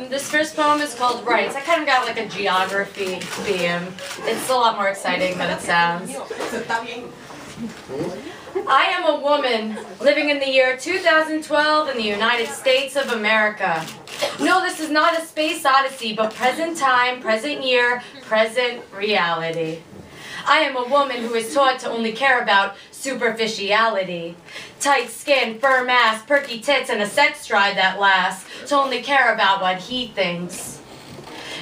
This first poem is called Rights. I kind of got like a geography theme. It's a lot more exciting than it sounds. I am a woman living in the year 2012 in the United States of America. No, this is not a space odyssey, but present time, present year, present reality. I am a woman who is taught to only care about superficiality. Tight skin, firm ass, perky tits, and a sex drive that lasts, to only care about what he thinks.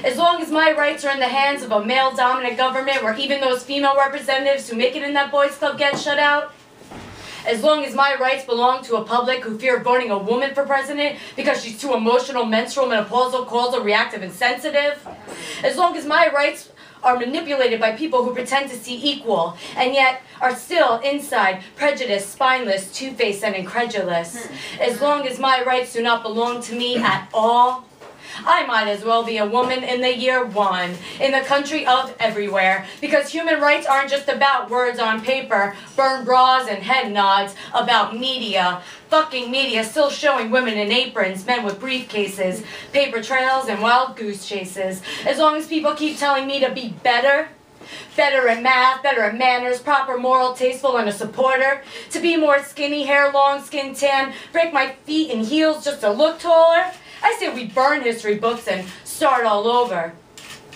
As long as my rights are in the hands of a male-dominant government where even those female representatives who make it in that boys' club get shut out, as long as my rights belong to a public who fear voting a woman for president because she's too emotional, menstrual, menopausal, causal, reactive, and sensitive, as long as my rights are manipulated by people who pretend to see equal and yet are still inside prejudiced, spineless, two-faced, and incredulous, as long as my rights do not belong to me at all, I might as well be a woman in the year one, in the country of everywhere, because human rights aren't just about words on paper, burn bras and head nods, about media, fucking media still showing women in aprons, men with briefcases, paper trails, and wild goose chases. As long as people keep telling me to be better at math, better at manners, proper, moral, tasteful, and a supporter, to be more skinny, hair long, skin tan, break my feet in heels just to look taller, I say we burn history books and start all over.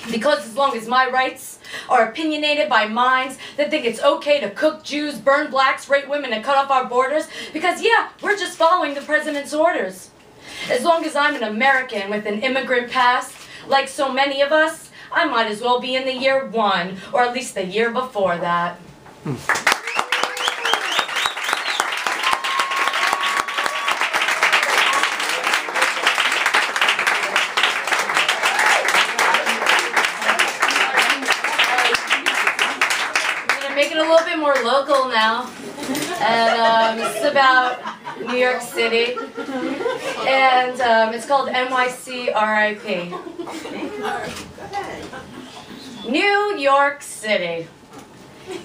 Because as long as my rights are opinionated by minds that think it's okay to cook Jews, burn blacks, rape women, and cut off our borders, because yeah, we're just following the president's orders. As long as I'm an American with an immigrant past, like so many of us, I might as well be in the year one, or at least the year before that. Make it a little bit more local now, and this is about New York City, and it's called NYC RIP. New York City.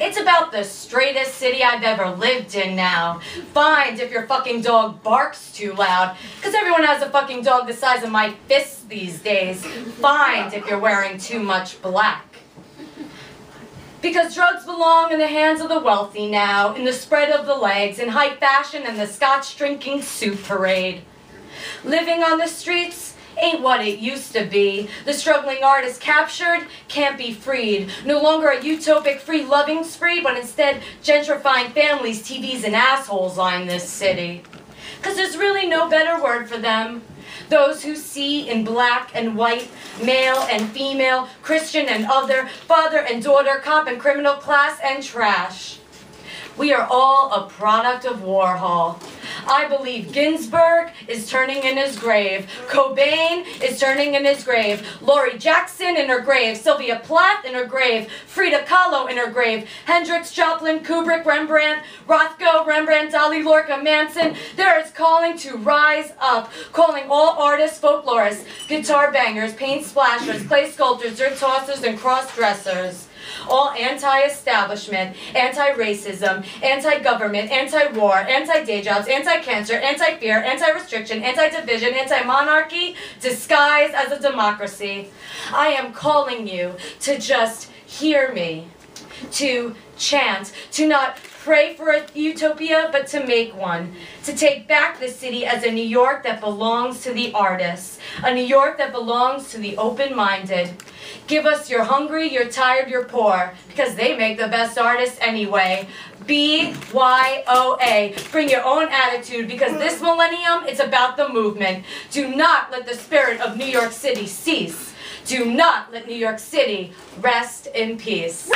It's about the straightest city I've ever lived in now. Fined if your fucking dog barks too loud, because everyone has a fucking dog the size of my fist these days. Fined if you're wearing too much black. Because drugs belong in the hands of the wealthy now, in the spread of the legs, in high fashion and the scotch-drinking suit parade. Living on the streets ain't what it used to be. The struggling artist captured can't be freed. No longer a utopic free-loving spree, but instead gentrifying families, TVs, and assholes line this city. Because there's really no better word for them. Those who see in black and white, male and female, Christian and other, father and daughter, cop and criminal, class and trash. We are all a product of Warhol. I believe Ginsberg is turning in his grave. Cobain is turning in his grave. Laurie Jackson in her grave. Sylvia Plath in her grave. Frida Kahlo in her grave. Hendrix, Joplin, Kubrick, Rembrandt, Rothko, Rembrandt, Dali, Lorca, Manson. There is calling to rise up. Calling all artists, folklorists, guitar bangers, paint splashers, clay sculptors, dirt tossers, and cross-dressers. All anti-establishment, anti-racism, anti-government, anti-war, anti-day jobs, anti-cancer, anti-fear, anti-restriction, anti-division, anti-monarchy, disguised as a democracy. I am calling you to just hear me, to chant, to not pray for a utopia, but to make one. To take back the city as a New York that belongs to the artists, a New York that belongs to the open-minded. Give us you're hungry, you're tired, you're poor, because they make the best artists anyway. BYOA. Bring your own attitude, because this millennium, it's about the movement. Do not let the spirit of New York City cease. Do not let New York City rest in peace.